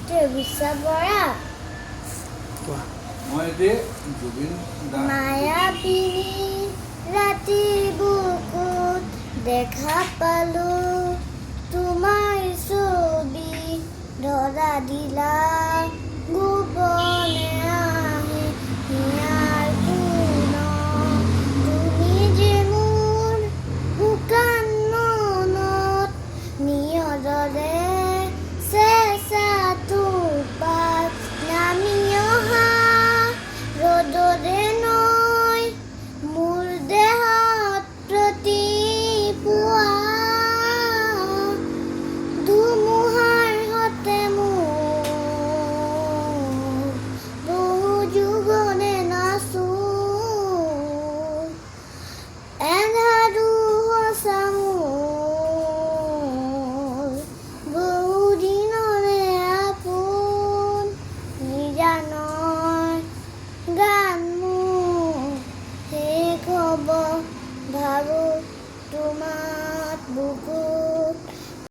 বিশ্বাস বৰা মায়াবিনী ৰাতি বুকুত দেখা পালো তোমাৰ ছবি ধৰা দিলা গোপনে আহি হিয়াৰ কোণত তুমি যে মোৰ শুকান মনত নিয়দৰে চেঁচা টোপাল নামি অহা ৰ'দৰে নৈ মোৰ দেহত প্ৰতিপুৱা ধুমুহাৰ সতে মোৰ বহু যুগনে নাচো এন্ধাৰো সঁচা মোৰ বহু দিনৰে আপোন নিজানৰ গান মোৰ শেষ হ'ব ভাবোঁ তোমাৰ বুকুত